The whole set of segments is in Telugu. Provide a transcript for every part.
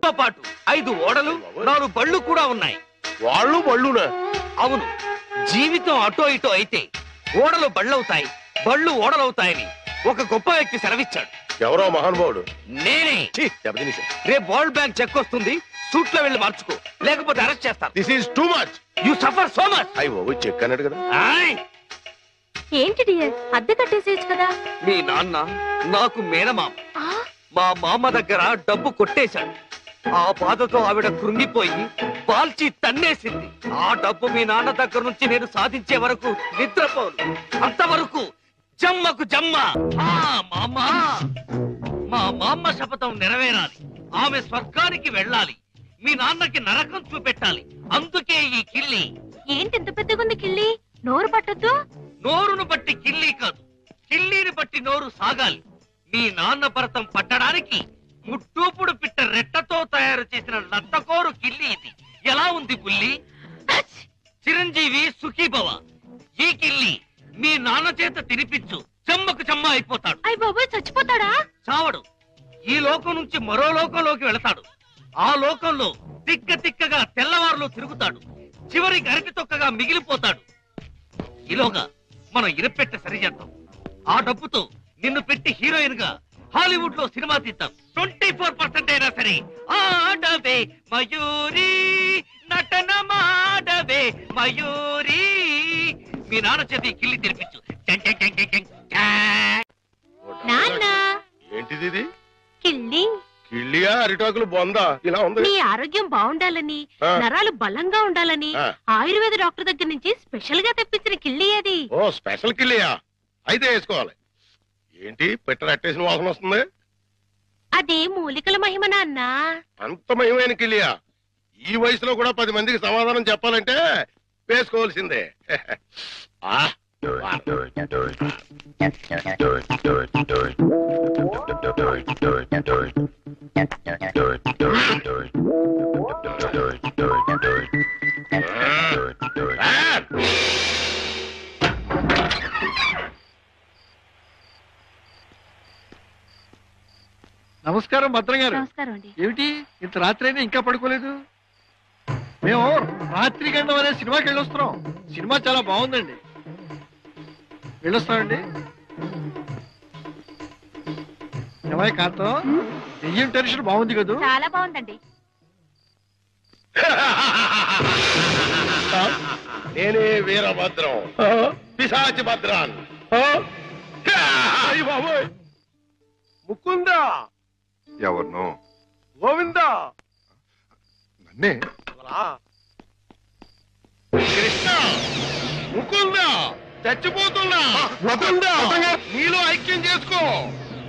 తో పాటు 5 ఓడలు 4 బళ్ళు కూడా ఉన్నాయి. వాళ్ళు బళ్ళునా? అవును. జీవితం అటో ఇటో అయితే ఓడలు బళ్ళవుతాయి, బళ్ళు ఓడలవుతాయని ఒక గొప్ప వ్యక్తి సెలవిచ్చాడు. ఎవరో మహానుభావుడు. నేనే. రేపు వరల్డ్ బ్యాంక్ చెక్ వస్తుంది, సూట్ లో వెళ్ళి మార్చుకో, లేకపోతే అరెస్ట్ చేస్తాను. This is too much. You suffer so much. అయ్యో చెక్ అన్నాడు కదా. ఏంటి డియర్, అద్దె కట్టేసేయచ్చు కదా. మీ నాన్న నాకు మేనమామ. మా మామ దగ్గర డబ్బు కొట్టేశాడు. ఆ బాధతో ఆవిడ కృంగిపోయి బాల్చి తన్నేసింది. ఆ డబ్బు మీ నాన్న దగ్గర నుంచి నేను సాధించే వరకు నిద్రపోను. అంతవరకు జమ్మకు జమ్మ. మా మామ శపథం నెరవేరాలి. ఆమె స్వర్గానికి వెళ్ళాలి. మీ నాన్నకి నరకం చూపెట్టాలి. అందుకే ఈ కిల్లి. ఏంటి ఇంత పెద్దగుంది కిల్లి? నోరు పట్టొద్దు. నోరును బట్టి కిల్లి కాదు, కిల్లీని బట్టి నోరు సాగాలి. మీ నాన్న భరతం పట్టడానికి ముట్టూపుడు పిట్ట రెట్టతో తయారు చేసిన లత్తకోరు కిల్లి ఇది. ఎలా ఉంది బుల్లి? చిరంజీవి సుఖీభవ. ఈ కిల్లి మీ నాన్న చేత తినిపించు, చెమ్మకు చెమ్మ అయిపోతాడు. అయ్య బాబోయ్, చచ్చిపోతాడా? చావడు. ఈ లోకం నుంచి మరో లోకంలోకి వెళతాడు. ఆ లోకంలో తిక్క తిక్కగా తెల్లవారులో తిరుగుతాడు. చివరికి అరటి తొక్కగా మిగిలిపోతాడు. ఈలోగా మనం ఇరపెట్ట సరిచేద్దాం. ఆ డబ్బుతో నిన్ను పెట్టి హీరోయిన్ గా హాలీవుడ్ లో సినిమా తీద్దాం. 24% అయినా సరే ఆడవే మయూరి, నటన మాడవే మయూరి. మీ నాన్న చేతి కిల్లి తెరిపించు. నాన్న, ఏంటిది ఇది? కిల్లి. కిళ్ళియా అరిటాకులు బొందా ఇలా ఉంది? నీ ఆరోగ్యం బాగుండాలని, నరాలు బలంగా ఉండాలని ఆయుర్వేద డాక్టర్ దగ్గర నుంచి స్పెషల్ గా తెప్పించిన కిల్లి అది. ఓ స్పెషల్ కిళ్ళియా? అయితే వేసుకోవాలి. ఏంటి పెట్ట అట్టేసిన వాసన వస్తుంది? అది మూలికల మహిమ నాన్న. అంత మహిమైన కిళ్ళియా? ఈ వయసులో కూడా 10 మందికి సమాధానం చెప్పాలంటే వేసుకోవాల్సిందే. నమస్కారం భద్రం గారు. నమస్కారం అండి. ఏమిటి ఇంత రాత్రి అయినా ఇంకా పడుకోలేదు? మేము రాత్రి గండం అనే సినిమాకి వెళ్ళొస్తున్నాం. సినిమా చాలా బాగుందండి. వెళ్ళొస్తామండి. ఏమై కాంతం, దెయ్యం టెన్షన్ బాగుంది కదా? చాలా బాగుందండి. నేనే వీరభద్రం, పిశాచి భద్రాన్. ముకుందా. ఎవరినో? గోవిందా. నన్నే. కృష్ణ, ముకుందా, చచ్చిపోతున్నా. ముకుందా, నీలో ఐక్యం చేసుకో.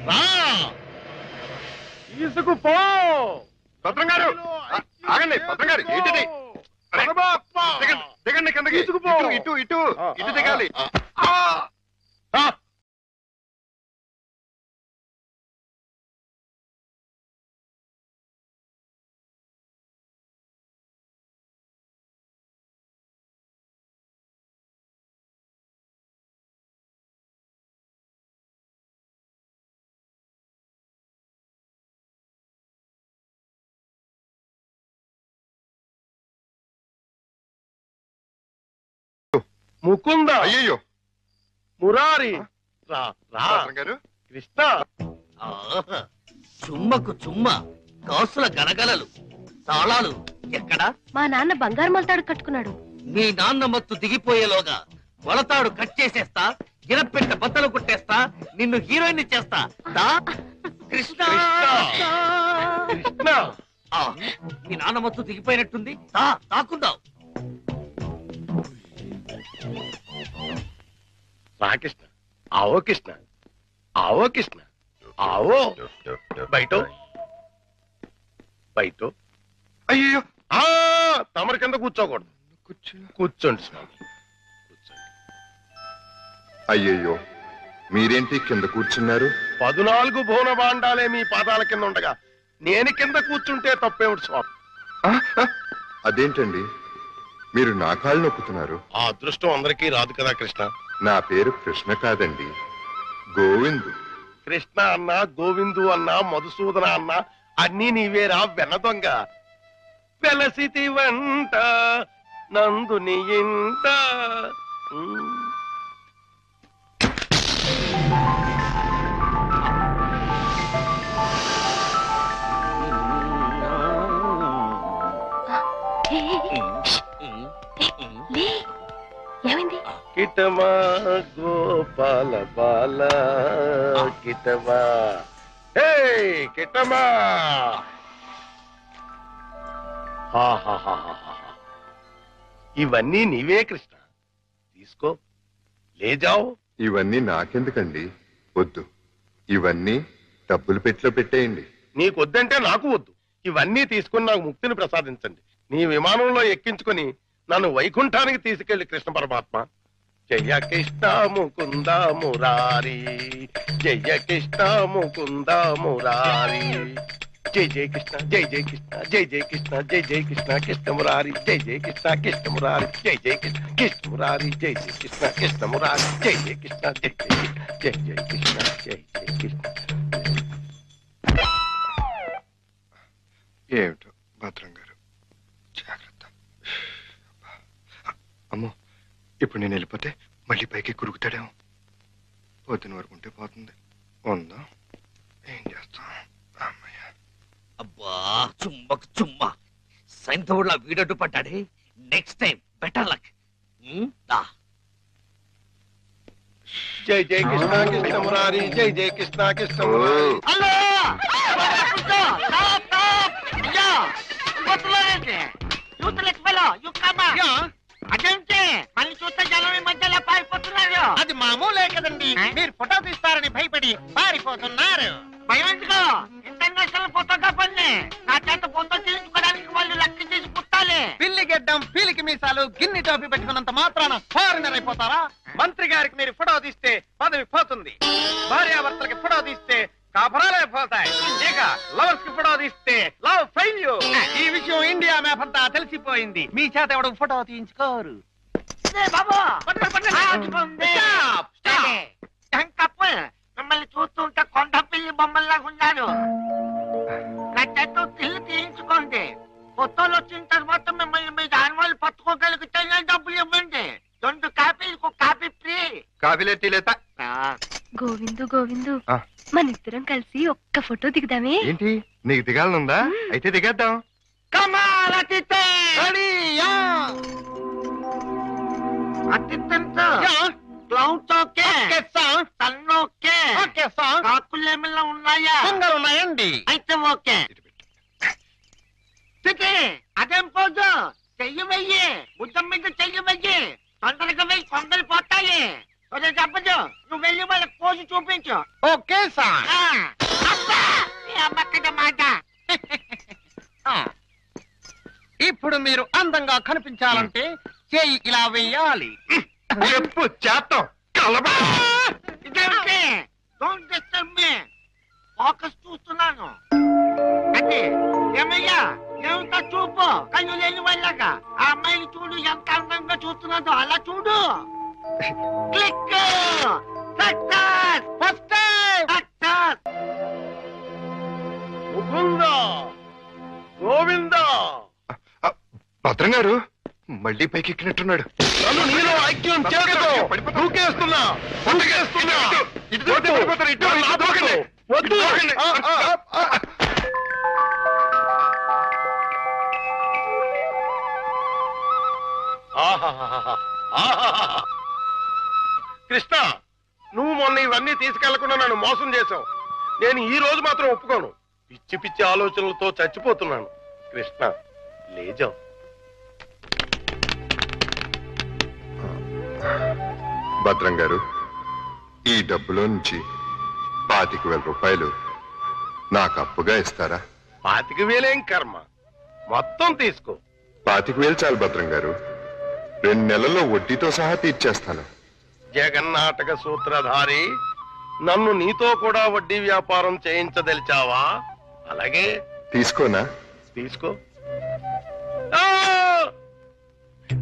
రా, తీసుకుపో. భద్రం గారు ఆగండి. భద్రం గారు ఏంటిది? దిగండి కిందకి. తీసుకుపో. ఇటు ఇటు ఇటు దిగాలి. ముకుందా. అయ్యయ్యో. మురారి. రా రా. భద్రం గారు. కృష్ణ. చుమ్మకు చుమ్మ, కాసుల గలగలలు, తాళాలు ఎక్కడా? మా నాన్న బంగారు మొలతాడు కట్టుకున్నాడు. మీ నాన్న మత్తు దిగిపోయేలోగా మొలతాడు కట్ చేసేస్తా, గిరపెట్ట బద్దలు కొట్టేస్తా, నిన్ను హీరోయిన్ చేస్తా. దా కృష్ణ. కృష్ణ. మీ నాన్న మత్తు దిగిపోయినట్టుంది. తాకుందాం. రా కృష్ణ. ఆవో కృష్ణ, ఆవో కృష్ణ, ఆవో. బయట బయట. అయ్యో. తమరి కింద కూర్చోకూడదు. కూర్చోండి స్వామి, కూర్చోండి. అయ్యయ్యో, మీరేంటి కింద కూర్చున్నారు? 14 భువన భాండాలే మీ పాదాల కింద ఉండగా నేను కింద కూర్చుంటే తప్పేమిటి స్వామి? అదేంటండి, మీరు నా కాళ్ళు నొక్కుతున్నారు? ఆ అదృష్టం అందరికీ రాదు కదా కృష్ణ. నా పేరు కృష్ణ కాదండి, గోవిందు. కృష్ణ అన్నా, గోవిందు అన్నా, మధుసూదన అన్నా అన్నీ నీవేరా వెన్న దొంగ. వెలసితి వంట నందుని ఇంట. ఏమైంది? కిటమా గోపాల బాల కిటమా. హే కిటమా. ఇవన్నీ నీవే కృష్ణ, తీసుకో, లేజావు. ఇవన్నీ నాకెందుకండి? వద్దు, ఇవన్నీ డబ్బులు పెట్టిలో పెట్టేయండి. నీకొద్దంటే నాకు వద్దు. ఇవన్నీ తీసుకుని నాకు ముక్తిని ప్రసాదించండి. నీ విమానంలో ఎక్కించుకొని నన్ను వైకుంఠానికి తీసుకెళ్లి కృష్ణ పరమాత్మ. జయ కృష్ణ ముకుంద మురారి, జయ కృష్ణ ముకుంద మురారి. జై జయ కృష్ణ, జై జయ కృష్ణ, జై జయ కృష్ణ, జై జయ కృష్ణ కృష్ణ మురారి, జై జయ కృష్ణ కృష్ణ మురారి, జై జయ కృష్ణ కృష్ణ మురారి, జై జయ కృష్ణ కృష్ణ మురారి, జై జయ కృష్ణ, జై జయ కృష్ణ, జై జయ కృష్ణ, జై జయ కృష్ణ. ఏమిటో భద్రం గారు, జాగ్రత్త. అమ్మో, ఇప్పుడు నేను వెళ్ళిపోతే మళ్ళీ పైకి కురుకుతాడేమో. పొద్దున వరకు ఉంటే పోతుంది. ఉందా, ఏం చేస్తాం? అమ్మయ్య. అబ్బా చుమ్మకు చుమ్మా, సైంధవుడిలా వీడడ్డు పడ్డాడే. Next time better luck. జై జయ కృష్ణ కృష్ణ మురారి, జై జయ కృష్ణ కృష్ణ మురారి. అదేంటి మళ్ళీ చూస్తే జనం ఈ మధ్యలో పారిపోతున్నారు? అది మామూలే కదండి. మీరు ఫోటో తీస్తారని భయపడి పారిపోతున్నారు. భయం ఎందుకు? ఇంటర్నేషనల్ ఫోటోగ్రాఫర్ని. నా చేత ఫోటో తీయించుకోవడానికి వాళ్ళు లెక్క చేసి పుట్టాలి. పిల్లి గెడ్డం, పీలికి మీసాలు, గిన్ని టోపీ పెట్టుకున్నంత మాత్రాన ఫారినర్ అయిపోతారా? మంత్రి గారికి మీరు ఫోటో తీస్తే పదవి పోతుంది. భార్యాభర్తలకి ఫోటో తీస్తే కాపురాలే పోతాయి. ఇక లవర్స్ కి ఫోటో తీస్తే లవ్ ఫెయిల్యూర్. ఈ విషయం ఇండియా మ్యాప్ అంతా తెలిసిపోయింది. మీ చేత ఎవడు ఫోటో తీయించుకోరు. మిమ్మల్ని చూస్తుంటే కొండ పిల్లి బొమ్మల్లా ఉన్నారు. నా చేత తిల్లు తీయించుకోండి. ఫోటోలు వచ్చిన తర్వాత మిమ్మల్ని మీ దానివాళ్ళు పట్టుకోగలిగితే డబ్బులు ఇవ్వండి. 2 కాపీలకు కాపీ ఫ్రీ. కాఫీలే టీలేత. గోవిందు గోవిందు, మన ఇద్దరం కలిసి ఒక్క ఫోటో దిగుదామే? ఏంటి, నీకు దిగాలనుందా? అయితే దిగేద్దాం. కాకులేమిలా ఉన్నాయా? ఉన్నాయండి. అయితే ఓకే. అదేం పోదు, చెయ్యి వెయ్యి, బుద్ధం మీద చెయ్యి వెయ్యి. తొందరగా వెయ్యి, కొందరు పోతాయి. చెప్పదు, నువ్వు వెళ్ళి వాళ్ళకి పోజు చూపించు. Okay sir. మాట. ఇప్పుడు మీరు అందంగా కనిపించాలంటే చెయ్యి ఇలా వెయ్యాలి. చెప్పు చేస్తాం. ఇదేంటి? Don't disturb me. ఫోకస్ చూస్తున్నాను. అంటే ఏమయ్యా, ఏమిటా చూపు? కళ్ళు లేని వాళ్ళగా ఆ అమ్మాయిని చూడు, ఎంత అందంగా చూస్తున్నాదో అలా చూడు. Click. Success. First success. Mukunda Govinda. భద్రం గారు మళ్ళీ పైకి ఎక్కినట్టున్నాడు. నన్ను నీలో ఐక్యం చేస్తూ దూకేస్తున్నా. వద్దు. కృష్ణ, నువ్వు మొన్న ఇవన్నీ తీసుకెళ్లకుండా నన్ను మోసం చేశావు. నేను ఈ రోజు మాత్రం ఒప్పుకోను. పిచ్చి పిచ్చి ఆలోచనలతో చచ్చిపోతున్నాను. కృష్ణ, లేజా. భద్రం గారు, ఈ డబ్బులో నుంచి 25,000 రూపాయలు నాకు అప్పుగా ఇస్తారా? 25,000 కర్మ, మొత్తం తీసుకో. 25,000 చాలు భద్రం గారు. 2 నెలల్లో వడ్డీతో సహా తీర్చేస్తాను. జగన్నాటక సూత్రధారి, నన్ను నీతో కూడా వడ్డీ వ్యాపారం చేయించదలిచావా? అలాగే తీసుకోనా? తీసుకో.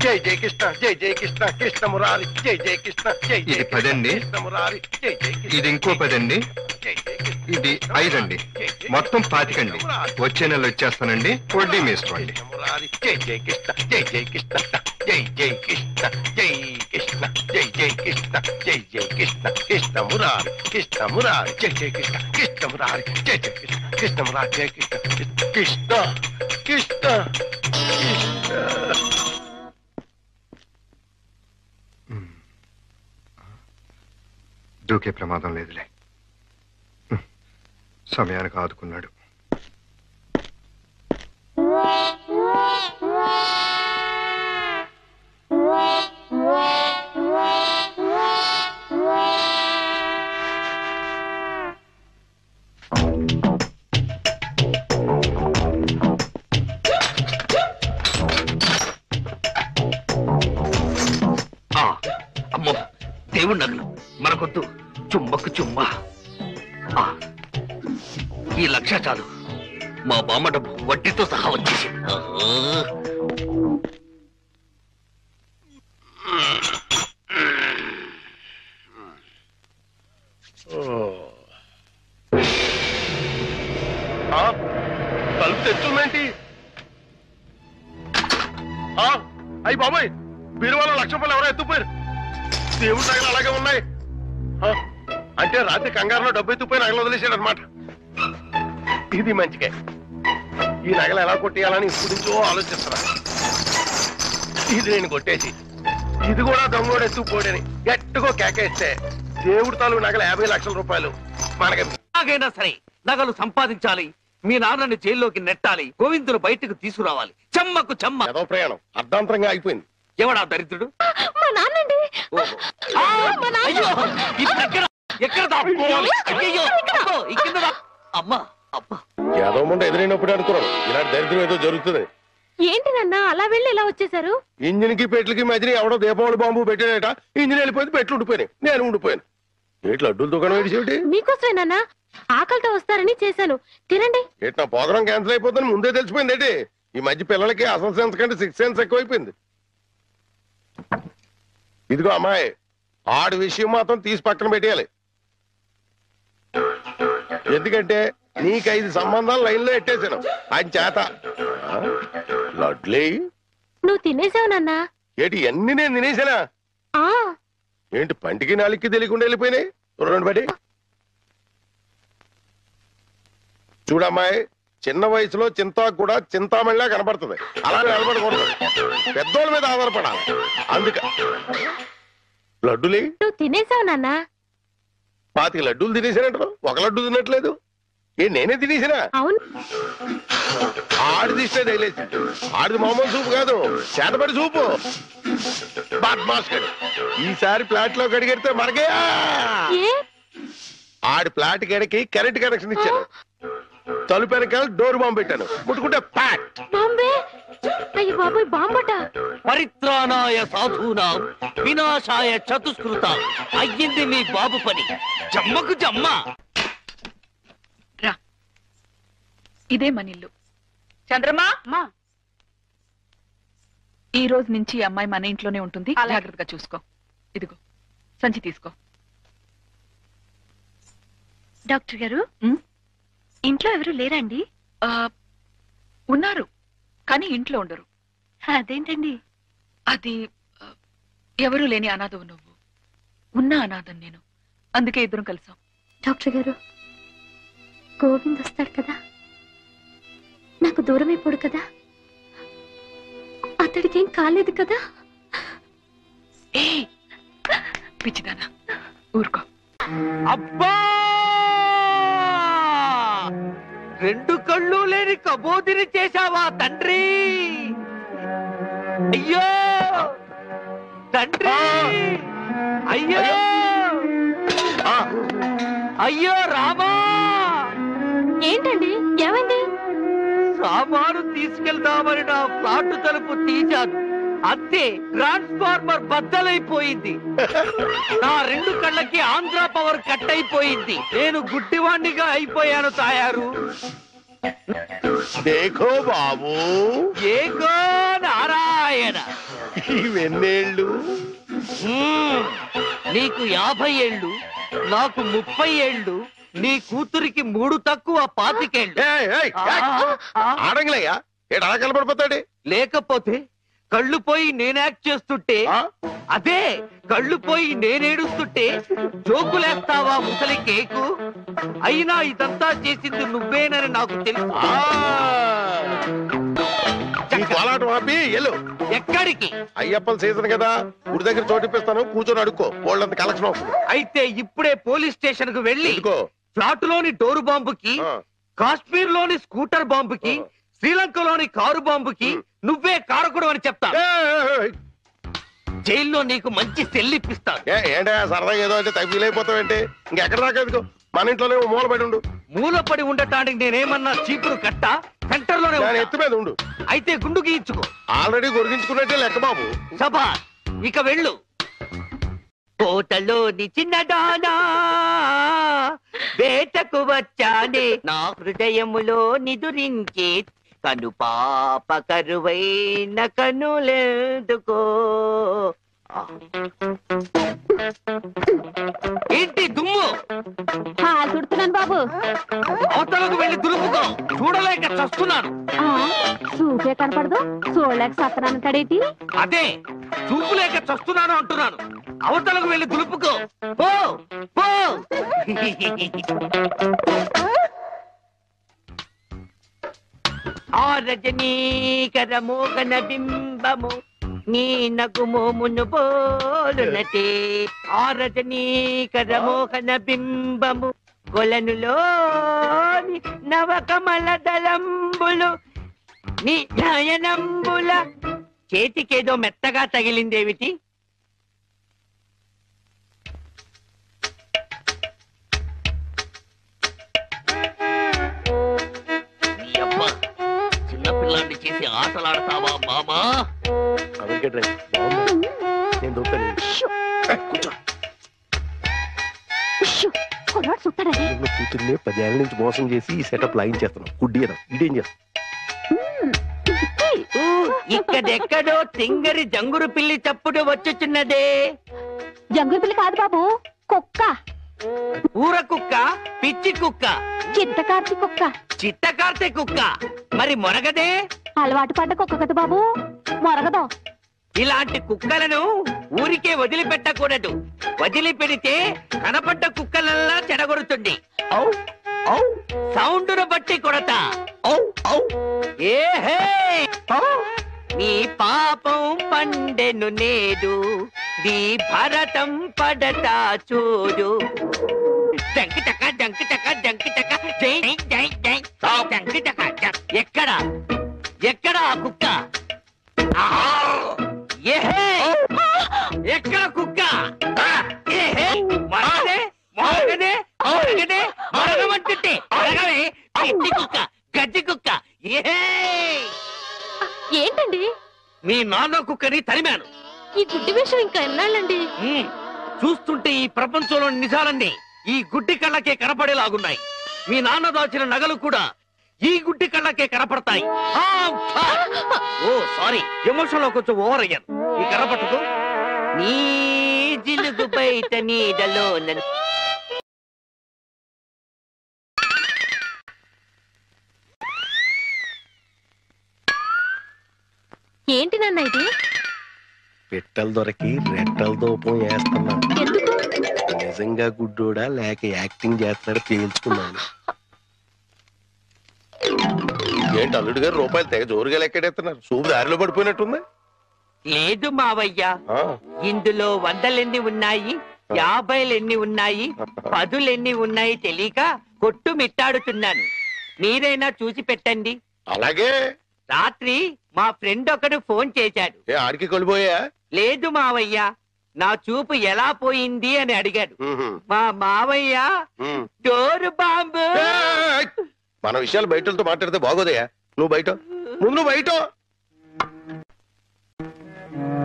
జై జయ కృష్ణ, జై జయ కృష్ణ కృష్ణ మురారి, జై జయ కృష్ణ, జై జయ ఇది 10 అండి. కృష్ణ మురారి, జై జయ కృష్ణ. ఇది ఇంకో 10 అండి. జై జయ కృష్ణ. ఇది 5 అండి. మొత్తం 25 అండి. వచ్చే నెల వచ్చేస్తానండి. వడ్డీ మీ ఇష్టం అండి. జై జై కృష్ణ, జై జై కృష్ణ, జై జై కృష్ణ, జై కృష్ణ, జై జై కృష్ణ, జై జై కృష్ణ, కృష్ణ మురారి, కృష్ణ మురారి, జై జై కృష్ణ, కృష్ణ మురారి, జై జై కృష్ణ, కృష్ణ మురారి, జై కృష్ణ, కృష్ణ కృష్ణ కృష్ణ. దూకే ప్రమాదం లేదులే. సమయానికి ఆదుకున్నాడు. అమ్మో, దేవుడి నగలు మనకొద్దు. చుమ్మకు చుమ్మా. ఈ 1,00,000 చాలు. మా బామ్మ డబ్బు వడ్డీతో సహా వచ్చేసి. తలుపు తెచ్చుందేంటి? అయ్యి బాబాయ్, బీరువాలో 1,00,000 రూపాయలు ఎవరో ఎత్తుపోయారు. దేవుడి నగలు అలాగే ఉన్నాయి. అంటే రాత్రి కంగారులో డబ్బు ఎత్తుపోయి నగలు వదిలేశాడు అనమాట. ఇది మంచిగా. ఈ నగలు ఎలా కొట్టేయాలని ఇప్పుడు నుంచో ఆలోచిస్తున్నా. ఇది నేను కొట్టేసి ఇది కూడా దొంగోడు ఎత్తుకుపోడని గట్టిగా కేకేస్తే దేవుడి తాలూకు నగలు 50 లక్షల రూపాయలు మనకి. ఎలాగైనా సరే నగలు సంపాదించాలి. మీ నాన్నని జైల్లోకి నెట్టాలి. గోవిందులు బయటకు తీసుకురావాలి. చెమ్మకు చెమ్మ. ఏదో ప్రయాణం అర్ధాంతరంగా అయిపోయింది. ఎవడా దరిద్రుడు? మా నాన్నండి. ఎక్కడ దాక్కోవాలి? అయ్యయ్యో, అబ్బో, ఈ కింద అమ్మా అబ్బా. ఏదో ముందు ఎదురైనప్పుడు అనుకున్నాను ఇలాంటి దరిద్రం ఏదో జరుగుతుంది. ఏంటి నాన్న అలా వెళ్ళి ఇలా వచ్చేసారు? ఇంజిన్ కి పెట్లకి మధ్యన ఎవడో దీపావళి బాంబు పెట్టాడట. ఇంజిన్ వెళ్ళిపోయింది, పెట్లు ఉండిపోయినాయి. నేను ఉండిపోయాను. ఏట్లు అడ్డుల దుకాణం ఏడిసేటి? మీకోసమే నాన్న, ఆకలితో వస్తారని చేశాను. తినండి. ఏటి నా ప్రోగ్రాం క్యాన్సిల్ అయిపోతుంది ముందే తెలిసిపోయింది ఏంటి? ఈ మధ్య పిల్లలకి అసలు సెన్స్ కంటే 6th సెన్స్ ఎక్కువైపోయింది. ఇదిగో అమ్మాయి, ఆడి విషయం మాత్రం తీసి పక్కన పెట్టేయాలి. ఎందుకంటే నీకు 5 సంబంధాలు లైన్ లో ఎట్టేశాను ఆయన చేత. లడ్లీ, నువ్వు తినేసావు నాన్న. ఏంటి అన్ని నేను తినేసానా? ఏంటి పంటికి నాలుగుకి తెలియకుండా వెళ్ళిపోయినాయి? రెండు బట్టి చూడమ్మాయి, చిన్న వయసులో చింతాకు కూడా చింతామణిలా కనపడుతుంది. అలా నిలబడకూడదు, పెద్దోళ్ళ మీద ఆధారపడాలి. అందుక లడ్డులే నువ్వు తినేసావు నాన్న. 25 లడ్డూలు తినేసానంటారు, 1 లడ్డు తినట్లేదు. నేనే తినేసినా? అవును. ఆడిది ఇష్టే తగిలేసి. ఆడిది మామూలు సూపు కాదు, చేతపడి సూపు. ఈసారి ప్లాట్ లో కడిగెడితే మనకే. ఆడి ప్లాట్ గడికి కరెంట్ కనెక్షన్ ఇచ్చాను. తలుపు వెనకాల డోర్ బాంబు పెట్టాను. ముట్టుకుంటే ప్యాట్. అయ్యో బాబోయ్, బాంబట. పరిత్రాణాయ సాధూనాం వినాశాయ చతుష్కృతాం. అయ్యింది మీ బాబు పని. జమ్మకు జమ్మ. రా, ఇదే మనిల్లు. చంద్రమా, ఈ రోజు నుంచి ఈ అమ్మాయి మన ఇంట్లోనే ఉంటుంది. జాగ్రత్తగా చూసుకో. ఇదిగో సంచి తీసుకో. డాక్టర్ గారు, ఇంట్లో ఎవరు లేరండి? ఉన్నారు, కానీ ఇంట్లో ఉండరు. అదేంటండి? అది ఎవరూ లేని అనాథవు నువ్వు, ఉన్న అనాథం నేను. అందుకే ఇద్దరం కలిసాం. డాక్టర్ గారు, గోవింద్ వస్తాడు కదా, నాకు దూరం అయిపోడు కదా, అతడికి ఏం కాలేదు కదా? ఏ పిచ్చిదానా, ఊరుకో. అబ్బా, 2 కళ్ళు లేని కబోదిని చేశావా తండ్రి? అయ్యో తండ్రి, అయ్యో అయ్యో రామా. ఏంటండి, ఏమైంది? సామాను తీసుకెళ్దామని నా ఫ్లాట్ తలుపు తీశాను, అంతే ట్రాన్స్ఫార్మర్ బద్దలైపోయింది. నా 2 కళ్ళకి ఆంధ్ర పవర్ కట్ అయిపోయింది. నేను గుడ్డివాణ్ణిగా అయిపోయాను తాయారు. దేఖో బాబు, ఏకో నారాయణ. ఇవెన్నేళ్ళు? నీకు 50 ఏళ్ళు, నాకు 30 ఏళ్ళు. నీ కూతురికి 3 తక్కువ 25 ఆడంగిలయ్యా ఏడు అలా కలపడిపోతాడు. లేకపోతే కళ్ళు పోయి నేను యాక్ట్ చేస్తుంటే, అదే కళ్ళు పోయి నేనేడుస్తుంటే జోకులేస్తావా ముసలి కేకు? అయినా ఇదంతా చేసింది నువ్వేనని నాకు తెలుసు. కోలాటం ఆపి ఎల్లు. ఎక్కడికి? అయ్యప్పల సీజన్ కదా, గుడి దగ్గర చోటిప్పిస్తాను, కూర్చొని అడుక్కో, వాళ్ళంత కలెక్షన్ వస్తుంది. అయితే ఇప్పుడే పోలీస్ స్టేషన్ కు వెళ్ళి ఫ్లాట్ లోని డోరు బాంబుకి, కాశ్మీర్ లోని స్కూటర్ బాంబుకి, శ్రీలంకలోని కారు బాంబుకి నువ్వే కారకుడు అని చెప్తా. జైల్లో నీకు మంచి సెల్లిప్పిస్తాను. ఏంటా సరదాగా ఏదో అంటే తగ్గిలైపోతావేంటి? ఇంకెక్కడ దాకా ఎందుకు, మన ఇంట్లోనే మూలపడి ఉండు. మూలపడి ఉండటానికి నేనేమన్నా చీపురు కట్ట? సెంటర్ లోనే ఎత్తు మీద ఉండు. అయితే గుండు గీయించుకో. ఆల్రెడీ గొరిగించుకున్నట్టే లెక్క బాబు. సభా ఇక వెళ్ళు. కోటలోని చిన్నదానా వేటకు వచ్చానే, నా హృదయములో నిదురించే కను పాప కరువైన కనులెందుకో. ఏంటి దుమ్ము? చుడుతున్నాను బాబు. అవతలకు వెళ్ళి దులుపుకో, చూడలేక చస్తున్నాను. చూపే కనపడదు, చూడలేక సత్తనాను తడేటి. అదే చూపు లేక చస్తున్నాను అంటున్నాను. అవతలకు వెళ్ళి దులుపుకో, పో పో. ఆ రజనీకర మోగన బింబము నీ నగుమోమును బోలునటే. ఆ రజనీకర మోహన బింబము కొలనులోని నవకమల దళంబులు నీ నయనంబుల. చేతికేదో మెత్తగా తగిలిందేమిటి? చిన్నపిల్లాన్ని చేసి ఆటలాడతావా మామా? నేను దొరుకుతాను. కూతుర్ని 10 ఏళ్ళ నుంచి మోసం చేసి ఈ సెటప్ లాగించేస్తున్నాం. గుడ్డియడం ఇదేం చేస్తాం? ఇక్కడెక్కడో తింగరి జంగురు పిల్లి చప్పుడు వచ్చుచున్నదే. జంగురు పిల్లి కాదు బాబు, కుక్క. ఊర కుక్క, పిచ్చి కుక్క, చిత్తకార్తి కుక్క. చిత్తకార్తె కుక్క మరి మొరగదే? అలవాటు పడ్డ కుక్క కదా బాబు, మొరగదు. ఇలాంటి కుక్కలను ఊరికే వదిలిపెట్టకూడదు. వదిలిపెడితే కనపడ్డ కుక్కలల్లా చెడగొడుతుంది. సౌండును బట్టి కొడతా. ఏహే, నీ పాపం పండెను నేడు, నీ భరతం పడతా చూడు. డంకి టక డంకి టక డంకి టక జై జై జై డంకి టక. ఎక్కడ ఎక్కడ ఆ కుక్క? ఏహే, ఎక్కడ కుక్క? ఏహే, మరగదే మరగదే మరగదే మరగమంటుంటే మరగవే. గడ్డి కుక్క, గడ్డి కుక్క. ఏహే, ఏంటండి? మీ నాన్న కుక్కని తరిమాను. ఈ గుడ్డి విషయం ఇంకా ఎన్నాళ్ళండి? చూస్తుంటే ఈ ప్రపంచంలో నిజాలన్నీ ఈ గుడ్డి కళ్ళకే కనపడేలాగున్నాయి. మీ నాన్న దాచిన నగలు కూడా ఈ గుడ్డి కళ్ళకే కనపడతాయి. ఓ సారీ, ఎమోషన్ లో కొంచెం ఓవర్ అయ్యాను. ఈ కనపడదు. నీ జిలుగు బయట నీడలో ఏంటి నాన్న ఇది? పెట్టలు దొరికి రెట్టల దూపం వేస్తున్నా. ఎందుకు? నిజంగా గుడ్డోడా లేక యాక్టింగ్ చేస్తున్నాడు తేల్చుకున్నాను. ఏంటి అల్లుడు గారు రూపాయలు తెగ జోరుగా లెక్కెడేస్తున్నారు? సూపు దారిలో పడిపోయినట్టుంది. లేదు మావయ్య, ఇందులో 100 ఉన్నాయి, 50 ఉన్నాయి, 10 ఉన్నాయి తెలియక కొట్టు మిట్టాడుతున్నాను. మీరైనా చూసి పెట్టండి. అలాగే. రాత్రి మా ఫ్రెండ్ ఒకడు ఫోన్ చేశాడు. ఆడికి కొలిపోయా? లేదు మావయ్య, నా చూపు ఎలా పోయింది అని అడిగాడు. మా మావయ్య డోరు బాంబు. మన విషయాలు బయటతో మాట్లాడితే బాగోదయా? నువ్వు బయట, ముందు బయట.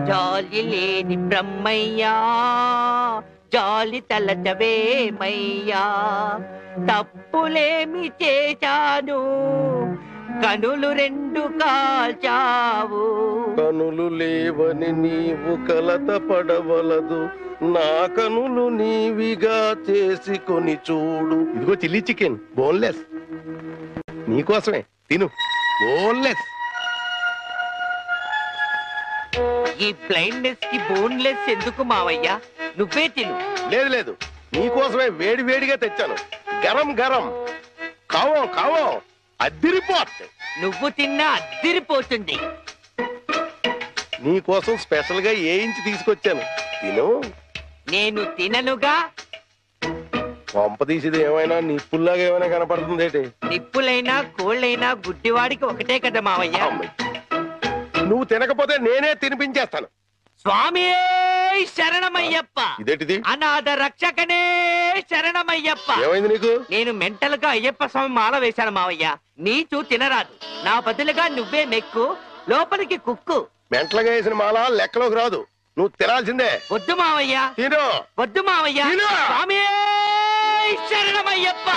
జాలి లేని బ్రహ్మయ్యా, జాలి తలచవేమయ్యా, తప్పులేమి చేశాను, కనులు రెండు కాల్చావు. కనులు లేవని నీవు కలత పడవలదు, నా కనులు నీవిగా చేసుకొని చూడు. ఇదిగో చిల్లీ చికెన్ బోన్లెస్, నీకోసమే తిను. బోన్లెస్. ఈ బ్లైండ్నెస్ కి బోన్లెస్ ఎందుకు మావయ్య? నువ్వే తిను. లేదు లేదు, నీకోసమే వేడి వేడిగా తెచ్చాను. గరం గరం, కావం కావం, అద్దిరిపోట్. నువ్వు తిన్నా అద్దిరిపోతుంది. నీకోసం స్పెషల్ గా వేయించి తీసుకొచ్చాను, తిను. నేను తిననుగా. పంప తీసేది ఏమైనా నిప్పుల్లాగా ఏమైనా కనపడుతుంది ఏంటి? నిప్పులైనా కోళ్ళైనా గుడ్డివాడికి ఒకటే కదా మావయ్య. నువ్వు తినకపోతే నేనే తినిపించేస్తాను. స్వామి శరణమయ్యప్ప. ఇదేంటిది? అనాథ రక్షకనే శరణమయ్యప్ప. ఏమైంది నీకు? నేను మెంటల్ గా అయ్యప్ప స్వామి మాల వేశాను మావయ్య. నీచు తినరాదు, నా బదులుగా నువ్వే మెక్కు, లోపలికి కుక్కు. మెంటలుగా వేసిన మాల లెక్కలోకి రాదు, నువ్వు తినాల్సిందే. వద్దు మావయ్య. తిను. వద్దు మావయ్య. తిను. స్వామి శరణమయ్యప్ప.